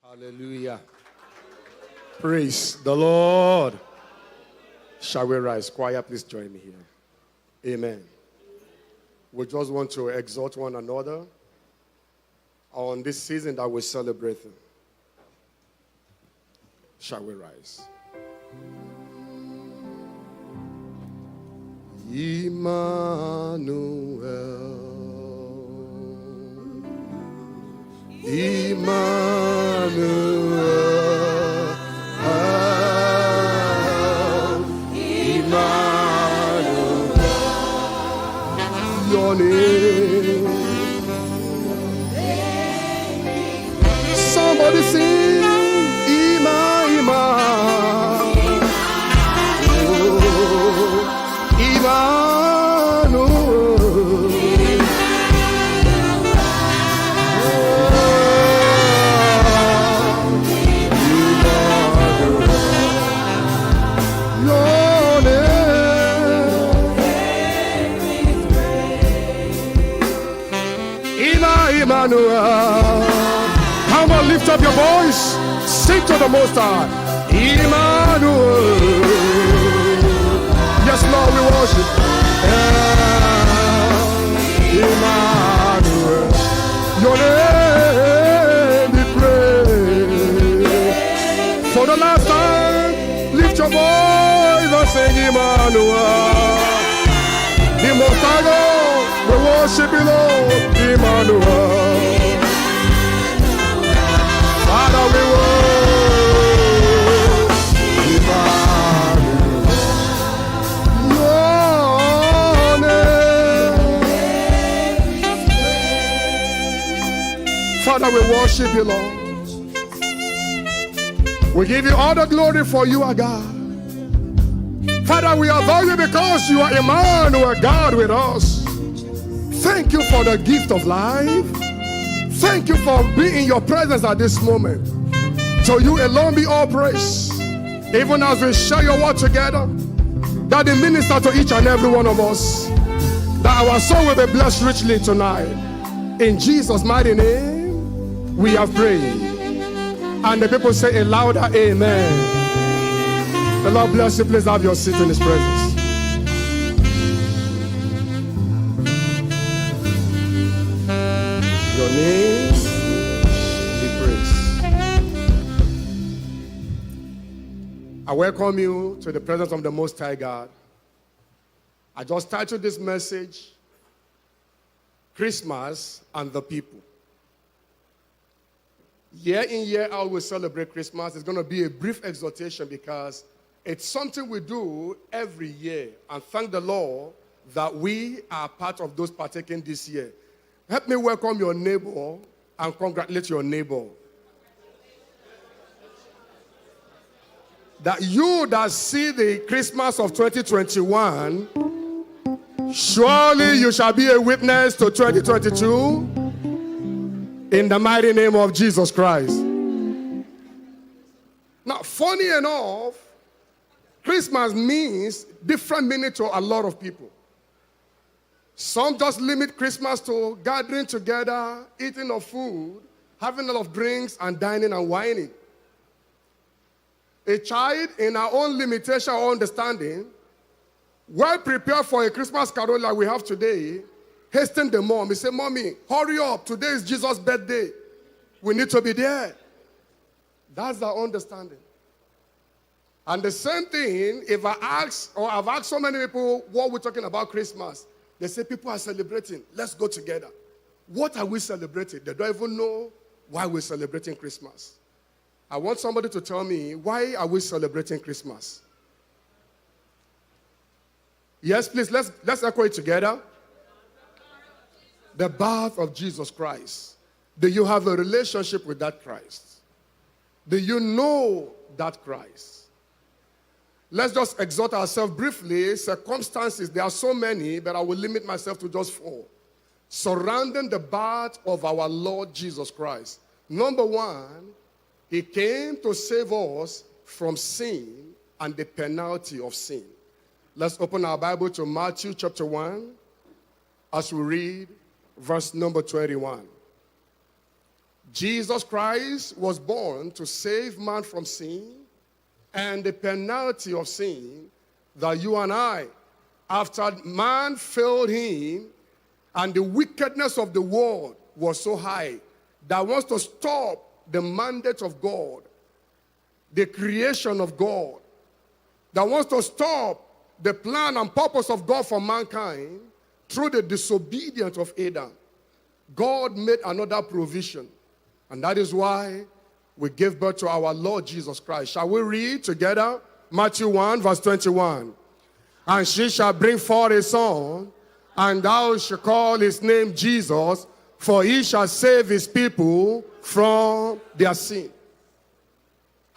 Hallelujah. Praise the Lord. Shall we rise? Choir, please join me here. Amen. We just want to exhort one another on this season that we're celebrating. Shall we rise? Emmanuel, Emmanuel, Emmanuel, your name. Somebody sing, Emmanuel. Come on, lift up your voice. Sing to the Most High. Emmanuel. Yes, Lord, we worship. Emmanuel. Your name be praised. For the last time, lift your voice and sing Emmanuel. The Most High God, we worship you, Lord. Emmanuel. Father, we worship Emmanuel. Your name. Father, we worship you, Lord. We give you all the glory for you are God. Father, we adore you because you are Emmanuel, God with us. Thank you for the gift of life. Thank you for being in your presence at this moment. To you alone be all praise. Even as we share your word together, that it minister to each and every one of us, that our soul will be blessed richly tonight. In Jesus' mighty name, we have prayed. And the people say a louder amen. The Lord bless you. Please have your seat in His presence. Your name be praised. I welcome you to the presence of the Most High God. I just titled this message, Christmas and the People. Year in, year out, we celebrate Christmas. It's going to be a brief exhortation because it's something we do every year. And thank the Lord that we are part of those partaking this year. Help me welcome your neighbor and congratulate your neighbor. That you that see the Christmas of 2021, surely you shall be a witness to 2022 in the mighty name of Jesus Christ. Now, funny enough, Christmas means different meaning to a lot of people. Some just limit Christmas to gathering together, eating of food, having a lot of drinks, and dining and whining. A child, in our own limitation or understanding, well prepared for a Christmas carol like we have today, hasten the mom. He said, "Mommy, hurry up. Today is Jesus' birthday. We need to be there." That's our understanding. And the same thing, if I ask, or I've asked so many people what we're talking about Christmas, they say people are celebrating. Let's go together. What are we celebrating? They don't even know why we're celebrating Christmas. I want somebody to tell me, why are we celebrating Christmas? Yes, please, let's echo it together. The birth of Jesus Christ. Do you have a relationship with that Christ? Do you know that Christ? Let's just exhort ourselves briefly. Circumstances, there are so many, but I will limit myself to just 4. surrounding the birth of our Lord Jesus Christ. Number one, he came to save us from sin and the penalty of sin. Let's open our Bible to Matthew chapter 1 as we read verse number 21. Jesus Christ was born to save man from sin and the penalty of sin, that you and I, after man failed him and the wickedness of the world was so high that wants to stop the mandate of God, the creation of God, that wants to stop the plan and purpose of God for mankind through the disobedience of Adam. God made another provision, and that is why we gave birth to our Lord Jesus Christ. Shall we read together? Matthew 1 verse 21. And she shall bring forth a son, and thou shalt call his name Jesus, for he shall save his people from their sin.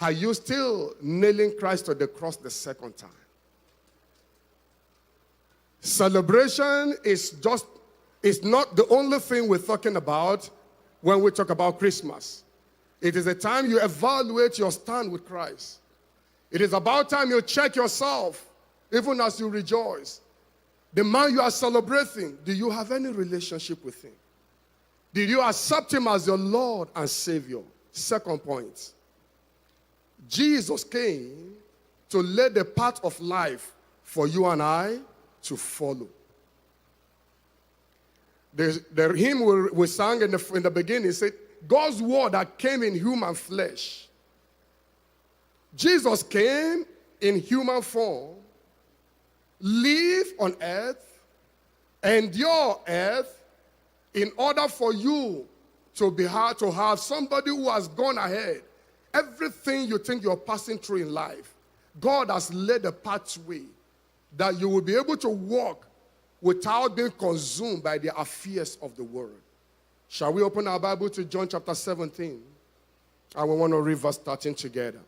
Are you still nailing Christ to the cross the second time? Celebration is not the only thing we're talking about when we talk about Christmas. It is a time you evaluate your stand with Christ. It is about time you check yourself, even as you rejoice. The man you are celebrating, do you have any relationship with him? Did you accept him as your Lord and Savior? Second point. Jesus came to lay the path of life for you and I to follow. The hymn we sang in the beginning said, God's word that came in human flesh. Jesus came in human form, live on earth, endure earth, in order for you to have somebody who has gone ahead. Everything you think you're passing through in life, God has laid a pathway that you will be able to walk without being consumed by the affairs of the world. Shall we open our Bible to John chapter 17? And we want to read verse 13 together.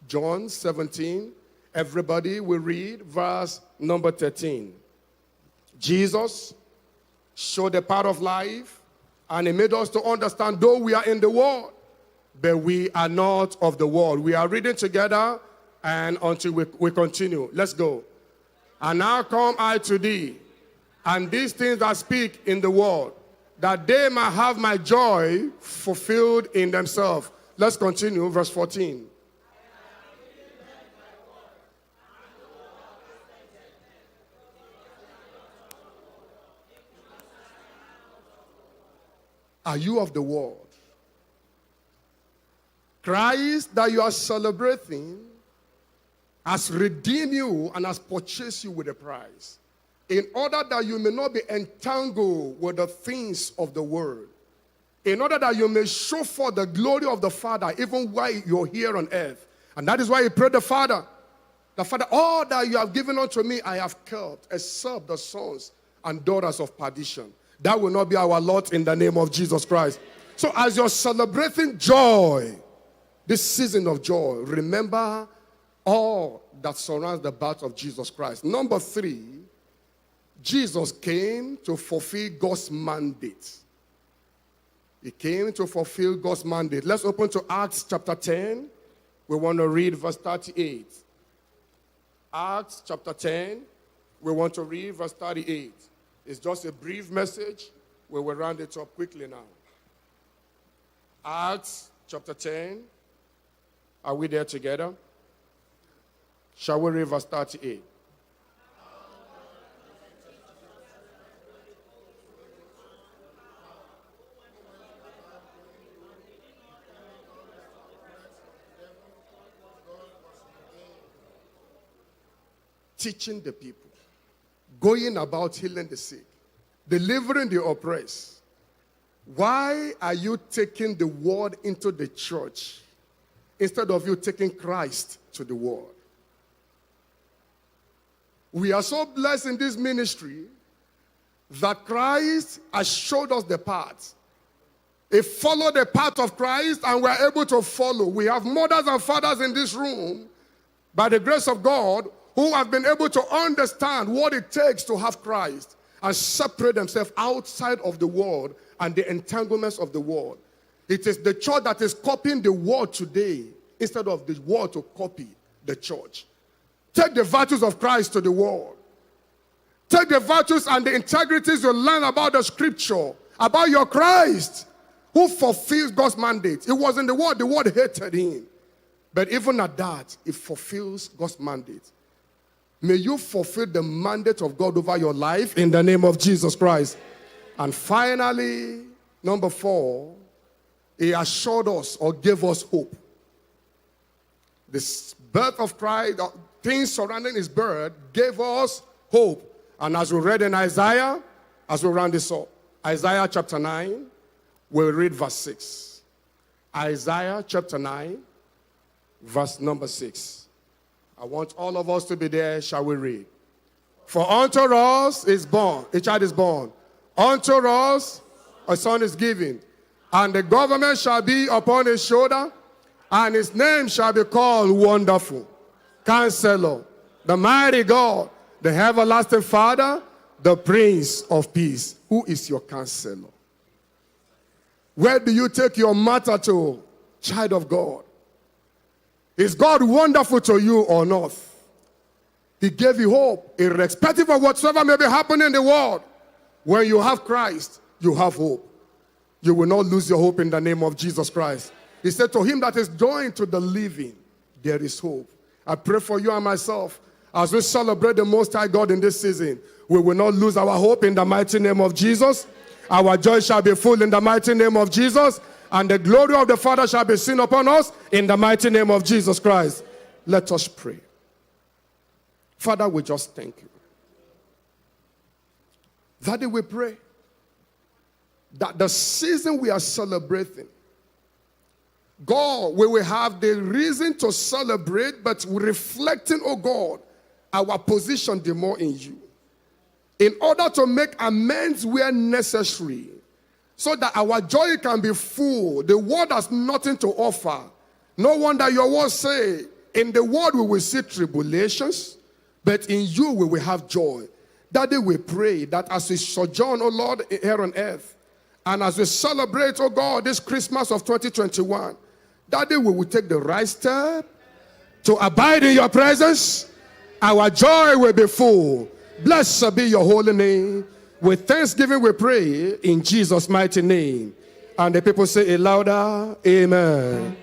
John 17, everybody will read verse number 13. Jesus showed the path of life, and he made us to understand, though we are in the world, but we are not of the world. We are reading together, and until we continue. Let's go. And now come I to thee, and these things I speak in the world, that they might have my joy fulfilled in themselves. Let's continue, verse 14. Are you of the world? Christ that you are celebrating has redeemed you and has purchased you with a price, in order that you may not be entangled with the things of the world, in order that you may show forth the glory of the Father even while you're here on earth. And that is why he prayed the Father, all that you have given unto me I have kept, except the sons and daughters of perdition. That will not be our lot in the name of Jesus Christ. So as you're celebrating joy, this season of joy, remember all that surrounds the birth of Jesus Christ. Number 3, Jesus came to fulfill God's mandate. He came to fulfill God's mandate. Let's open to Acts chapter 10. We want to read verse 38. Acts chapter 10. We want to read verse 38. It's just a brief message. We will round it up quickly now. Acts chapter 10. Are we there together? Shall we read verse 38? Teaching the people, going about healing the sick, delivering the oppressed. Why are you taking the word into the church instead of you taking Christ to the world? We are so blessed in this ministry that Christ has showed us the path. He followed the path of Christ and we are able to follow. We have mothers and fathers in this room, by the grace of God, who have been able to understand what it takes to have Christ. and separate themselves outside of the world and the entanglements of the world. It is the church that is copying the world today instead of the world to copy the church. Take the virtues of Christ to the world. Take the virtues and the integrities you learn about the scripture, about your Christ, who fulfills God's mandate. It was in the world hated him. But even at that, it fulfills God's mandate. May you fulfill the mandate of God over your life in the name of Jesus Christ. And finally, number 4, he assured us or gave us hope. The birth of Christ, things surrounding his birth, gave us hope. And as we read in Isaiah, as we round this up, Isaiah chapter 9, we'll read verse 6. Isaiah chapter 9, verse number 6. I want all of us to be there. Shall we read? For unto us is born, a child is born. Unto us a son is given. And the government shall be upon his shoulder. And his name shall be called Wonderful, Counselor, the Mighty God, the Everlasting Father, the Prince of Peace. Who is your counselor? Where do you take your matter to, child of God? Is God wonderful to you or not? He gave you hope, irrespective of whatsoever may be happening in the world. When you have Christ, you have hope. You will not lose your hope in the name of Jesus Christ. He said, to him that is joined to the living, there is hope. I pray for you and myself, as we celebrate the Most High God in this season, we will not lose our hope in the mighty name of Jesus. Our joy shall be full in the mighty name of Jesus. And the glory of the Father shall be seen upon us in the mighty name of Jesus Christ. Let us pray. Father, we just thank you. Daddy, we pray that the season we are celebrating, God, we will have the reason to celebrate, but reflecting, oh God, our position the more in you. In order to make amends where necessary, so that our joy can be full. The world has nothing to offer. No wonder your word say, in the world we will see tribulations, but in you we will have joy. Daddy, we pray that as we sojourn, oh Lord, here on earth, and as we celebrate, oh God, this Christmas of 2021, Daddy, we will take the right step to abide in your presence. Our joy will be full. Blessed be your holy name. With thanksgiving we pray in Jesus' mighty name. And the people say it louder, amen.